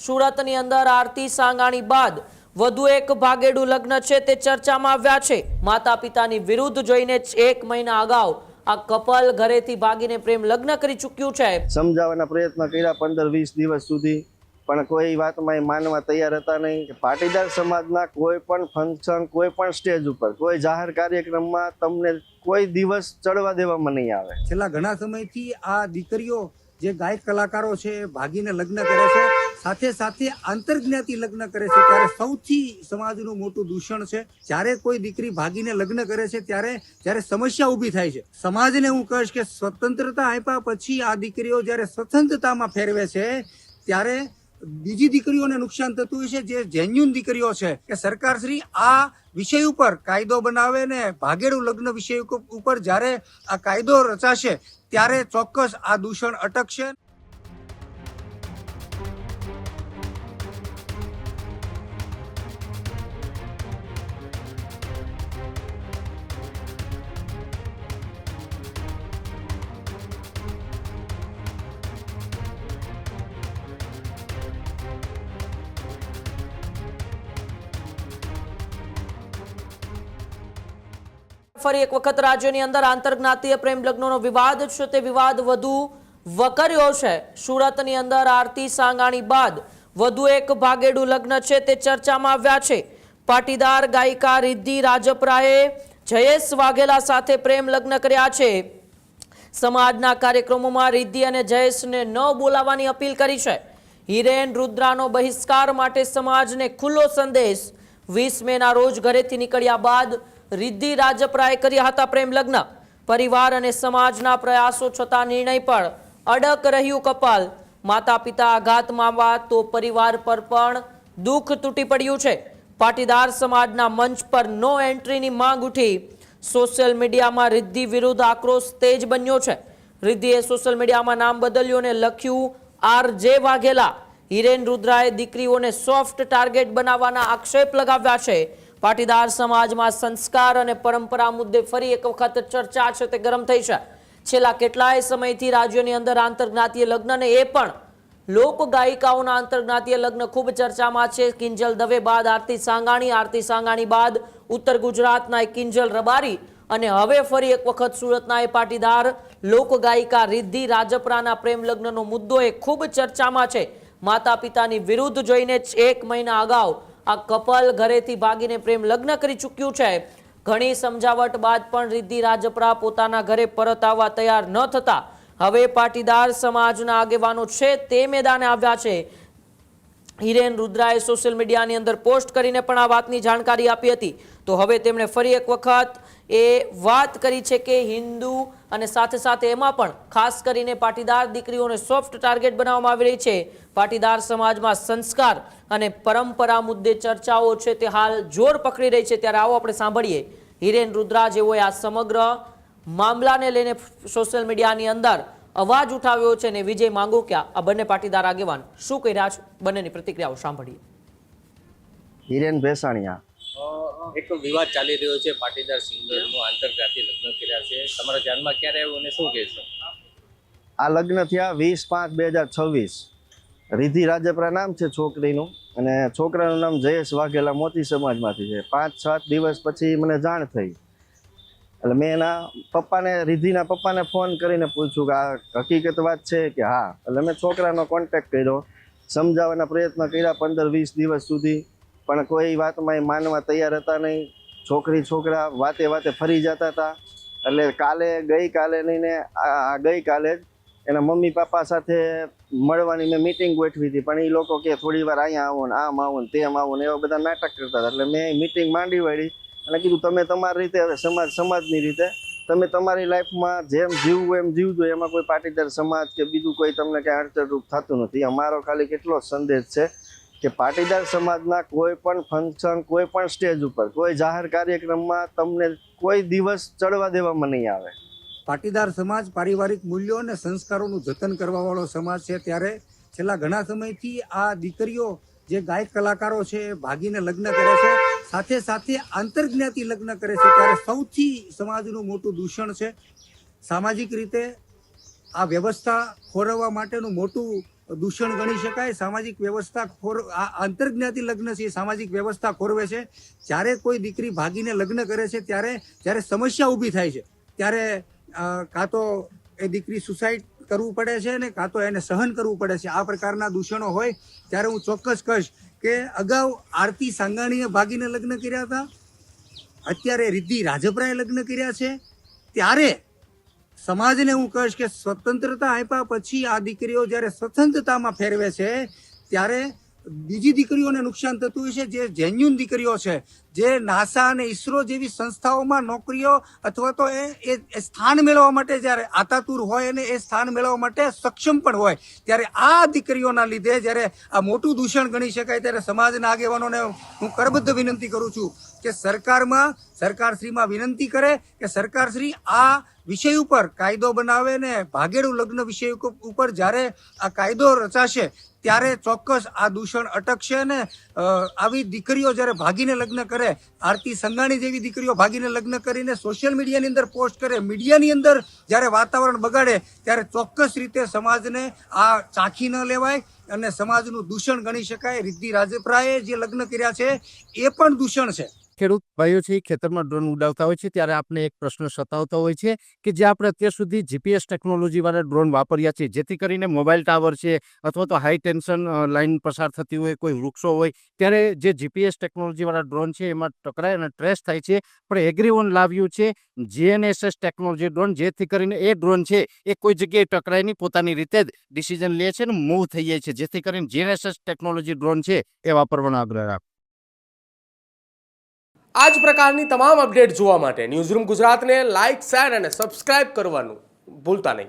સુરતની અંદર આરતી સાંગાણી બાદ વધુ એક ભાગેડુ લગ્ન છે તે ચર્ચામાં આવ્યા છે। માતા પિતાની વિરુદ્ધ જોઈને 1 મહિના અગાઉ આ કપલ ઘરેથી ભાગીને પ્રેમ લગ્ન કરી ચૂક્યું છે। સમજાવવાના પ્રયત્ન કર્યા 15-20 દિવસ સુધી, પણ કોઈ વાતમાં માનવા તૈયાર હતા નહીં। પાટીદાર સમાજના કોઈ પણ ફંક્શન, કોઈ પણ સ્ટેજ ઉપર, કોઈ જાહેર કાર્યક્રમમાં તમને કોઈ દિવસ ચડવા દેવામાં નહીં આવે। છેલ્લા ઘણા સમયથી આ દીકરીઓ જે ગાયક કલાકારો છે ભાગીને લગ્ન કરે છે, સાથે સાથે આંતરજ્ઞાતિ લગ્ન કરે છે, ત્યારે સૌથી સમાજનું મોટું દૂષણ છે જ્યારે કોઈ દીકરી ભાગીને લગ્ન કરે છે ત્યારે સમસ્યા ઊભી થાય છે। સમાજને હું કહીશ કે સ્વતંત્રતા આપ્યા પછી આ દીકરીઓ જ્યારે સ્વતંત્રતામાં ફેરવે છે ત્યારે બીજી દીકરીઓને નુકસાન થતું હોય છે। જે જેન્યુન દીકરીઓ છે કે સરકારશ્રી આ વિષય ઉપર કાયદો બનાવે ને ભાગેડુ લગ્ન વિષય ઉપર જ્યારે આ કાયદો રચાશે ત્યારે ચોક્કસ આ દૂષણ અટકશે। ફરી એક વખત રાજ્યની અંદર આંતરજ્ઞાતીય પ્રેમ લગ્નનો વિવાદ છે તે વિવાદ વધુ વકર્યો છે। સુરતની અંદર આરતી સાંગાણી બાદ વધુ એક ભાગેડુ લગ્ન છે તે ચર્ચામાં આવ્યા છે। પાટીદાર ગાયિકા રિદ્ધિ રાજપરાએ જયેશ વાઘેલા સાથે પ્રેમ લગ્ન કર્યા છે। સમાજના કાર્યક્રમોમાં રિદ્ધિ અને જયેશને ન બોલાવવાની અપીલ કરી છે। હિરેન રુદ્રાનો બહિષ્કાર માટે સમાજને ખુલ્લો સંદેશ। 20 મેના રોજ ઘરેથી નીકળ્યા બાદ રિદ્ધિ રાજપરાએ કર્યા હતા પ્રેમ લગ્ન। પરિવાર અને સમાજના પ્રયાસો છતાં નિર્ણય પર અડગ રહ્યું કપલ। માતા પિતા આઘાતમાં આવ્યા તો પરિવાર પર પણ દુઃખ તૂટી પડ્યું છે। પાટીદાર સમાજના મંચ પર નો એન્ટ્રીની માંગ ઉઠી। સોશિયલ મીડિયામાં રિદ્ધિ વિરુદ્ધ આક્રોશ તેજ બન્યો છે। રિદ્ધિએ સોશિયલ મીડિયામાં નામ બદલ્યું અને લખ્યું RJ વાઘેલા। હિરેન રુદ્રાએ દીકરીઓને સોફ્ટ ટાર્ગેટ બનાવવાના આક્ષેપ લગાવ્યા છે। પાટીદાર સમાજમાં સંસ્કાર અને પરંપરા મુદ્દે ફરી એક વખત ચર્ચા છે તે ગરમ થઈ છે। છેલ્લા કેટલાય સમયથી રાજ્યની અંદર આંતરજ્ઞાતીય લગ્ન ને એ પણ લોક ગાયિકાઓના આંતરજ્ઞાતીય લગ્ન ખૂબ ચર્ચામાં છે। કિંજલ દવે બાદ આરતી સાંગાણી બાદ ઉત્તર ગુજરાતના કિંજલ રબારી અને હવે ફરી એક વખત સુરતના એ પાટીદાર લોક ગાયિકા રિદ્ધિ રાજપરાના પ્રેમ લગ્નનો મુદ્દો એ ખૂબ ચર્ચામાં છે। માતા પિતાની વિરુદ્ધ જોઈને 1 મહિના અગાઉ આ કપલ ઘરેથી ભાગીને પ્રેમ લગ્ન કરી ચૂક્યું છે। ઘણી સમજાવટ બાદ પણ રિદ્ધિ રાજપરા પોતાના ઘરે પરત આવવા તૈયાર ન થતા હવે પાટીદાર સમાજના આગેવાનો છે તે મેદાને આવ્યા છે। હિરેન રુદ્રાએ સોશિયલ મીડિયાની અંદર પોસ્ટ કરીને પણ આ વાતની જાણકારી આપી હતી। તો હવે તેમણે ફરી એક વખત એ વાત કરી છે કે હિન્દુ અને સાથે સાથે એમાં પણ ખાસ કરીને પાટીદાર દીકરીઓને સોફ્ટ ટાર્ગેટ બનાવવામાં આવી રહી છે। પાટીદાર સમાજમાં સંસ્કાર અને પરંપરા મુદ્દે ચર્ચાઓ છે તે હાલ જોર પકડી રહી છે। ત્યારે આવો આપણે સાંભળીએ હિરેન રુદ્રા જેઓએ આ સમગ્ર મામલાને લઈને સોશિયલ મીડિયાની અંદર અવાજ ઉઠાવ્યો છે અને વિજય માંગુકિયા આ બંને પાટીદાર આગેવાન શું કહી રહ્યા છે બંનેની પ્રતિક્રિયાઓ સાંભળીએ। હિરેન ભેસાણીયા। એક વિવાદ ચાલી રહ્યો છે, પાટીદાર સિંગરનું આંતરજાતીય લગ્ન કર્યા છે, તમારા ધ્યાનમાં ક્યારે આવ્યું અને શું કહેશો? આ લગ્ન થયા 20/5/2026। રિદ્ધિ રાજપરા નામ છે છોકરીનું અને છોકરાનું નામ જયેશ વાઘેલા મોતી સમાજમાંથી છે। 5-7 દિવસ પછી મને જાણ થઈ એટલે મેં એના પપ્પાને, રિદ્ધિના પપ્પાને ફોન કરીને પૂછ્યું કે આ હકીકત વાત છે કે હા। એટલે મેં છોકરાનો કોન્ટેક્ટ કર્યો, સમજાવવાના પ્રયત્ન કર્યા 15-20 દિવસ સુધી, પણ કોઈ વાતમાં માનવા તૈયાર હતા નહીં। છોકરા વાતે ફરી જતા હતા। એટલે ગઈકાલે જ એના મમ્મી પપ્પા સાથે મળવાની મેં મિટિંગ ગોઠવી હતી, પણ એ લોકો કે થોડી વાર અહીંયા આવો ને આમ આવો ને તેમ આવો ને એવા બધા નાટક કરતા હતા। એટલે મેં મિટિંગ માંડી વાળી અને કીધું તમે તમારી રીતે, હવે સમાજની રીતે તમે તમારી લાઈફમાં જેમ જીવવું એમ જીવજો, એમાં કોઈ પાટીદાર સમાજ કે બીજું કોઈ તમને ક્યાંય અડચણરૂપ થતું નથી। અમારો ખાલી કેટલો સંદેશ છે કે પાટીદાર સમાજના કોઈ પણ ફંક્શન, કોઈ પણ સ્ટેજ ઉપર, કોઈ જાહેર કાર્યક્રમમાં તમને કોઈ દિવસ ચડવા દેવામાં નહીં આવે। પાટીદાર સમાજ પારિવારિક મૂલ્યો અને સંસ્કારોનું જતન કરવા વાળો સમાજ છે, ત્યારે છેલ્લા ઘણા સમયથી આ દીકરીઓ જે ગાયક કલાકારો છે ભાગીને લગ્ન કરે છે, સાથે સાથે આંતરજ્ઞાતિ લગ્ન કરે છે, ત્યારે સૌથી સમાજનું મોટું દૂષણ છે। સામાજિક રીતે આ વ્યવસ્થા ખોરવવા માટેનું મોટું દૂષણ ગણી શકાય. સામાજિક વ્યવસ્થા આ આંતરજ્ઞાતિ લગ્ન છે એ સામાજિક વ્યવસ્થા ખોરવે છે. જ્યારે કોઈ દીકરી ભાગીને લગ્ન કરે છે ત્યારે સમસ્યા ઊભી થાય છે, ત્યારે કાં તો એ દીકરી સુસાઇડ કરવું પડે છે ને કાં તો એને સહન કરવું પડે છે. આ પ્રકારના દૂષણો હોય ત્યારે હું ચોક્કસ કહીશ કે અગાઉ આરતી સાંગાણીએ ભાગીને લગ્ન કર્યા હતા, અત્યારે રિદ્ધિ રાજપરાએ લગ્ન કર્યા છે. ત્યારે સમાજને હું કહીશ કે સ્વતંત્રતા આપ્યા પછી આ દીકરીઓ જ્યારે સ્વતંત્રતામાં ફેરવે છે ત્યારે બીજી દીકરીઓને નુકસાન થતું હોય છે. જે જેન્યુન દીકરીઓ છે, જે નાસા અને ઈસરો જેવી સંસ્થાઓમાં નોકરીઓ અથવા તો એ સ્થાન મેળવવા માટે જ્યારે આતાતુર હોય અને એ સ્થાન મેળવવા માટે સક્ષમ પણ હોય, ત્યારે આ દીકરીઓના લીધે જ્યારે આ મોટું દૂષણ ગણી શકાય, ત્યારે સમાજના આગેવાનોને હું કરબદ્ધ વિનંતી કરું છું કે સરકારશ્રીમાં વિનંતી કરે કે સરકારશ્રી આ વિષય ઉપર કાયદો બનાવે ને ભાગેડું લગ્ન વિષય ઉપર જ્યારે આ કાયદો રચાશે ત્યારે ચોક્કસ આ દૂષણ અટકશે ને આવી દીકરીઓ જ્યારે ભાગીને લગ્ન કરે, આરતી સંઘાણી જેવી દીકરીઓ ભાગીને લગ્ન કરીને સોશિયલ મીડિયાની અંદર પોસ્ટ કરે, મીડિયાની અંદર જ્યારે વાતાવરણ બગાડે, ત્યારે ચોક્કસ રીતે સમાજને આ ચાખી ન લેવાય અને સમાજનું દૂષણ ગણી શકાય. રિદ્ધિ રાજપરાએ જે લગ્ન કર્યા છે એ પણ દૂષણ છે. ખેડૂત ભાઈઓ છે ખેતરમાં ડ્રોન ઉડાવતા હોય છે ત્યારે આપણે એક પ્રશ્ન સતાવતો હોય છે કે જે આપણે અત્યાર સુધી જીપીએસ ટેકનોલોજીવાળા ડ્રોન વાપર્યા છે, જેથી કરીને મોબાઈલ ટાવર છે અથવા તો હાઈ ટેન્શન લાઇન પસાર થતી હોય, કોઈ વૃક્ષો હોય, ત્યારે જે જીપીએસ ટેકનોલોજીવાળા ડ્રોન છે એમાં ટકરાય અને ટ્રેસ થાય છે. પણ એગ્રીઓન લાવ્યું છે GNSS ટેકનોલોજી ડ્રોન, જેથી કરીને એ ડ્રોન છે એ કોઈ જગ્યાએ ટકરાય નહીં, પોતાની રીતે જ ડિસિઝન લે છે ને મૂવ થઈ જાય છે, જેથી કરીને GNSS ટેકનોલોજી ડ્રોન છે એ વાપરવાનો આગ્રહ રાખો. આ જ પ્રકારની તમામ અપડેટ જોવા માટે ન્યૂઝરૂમ ગુજરાતને લાઇક, શેર અને સબસ્ક્રાઇબ કરવાનું ભૂલતા નહીં.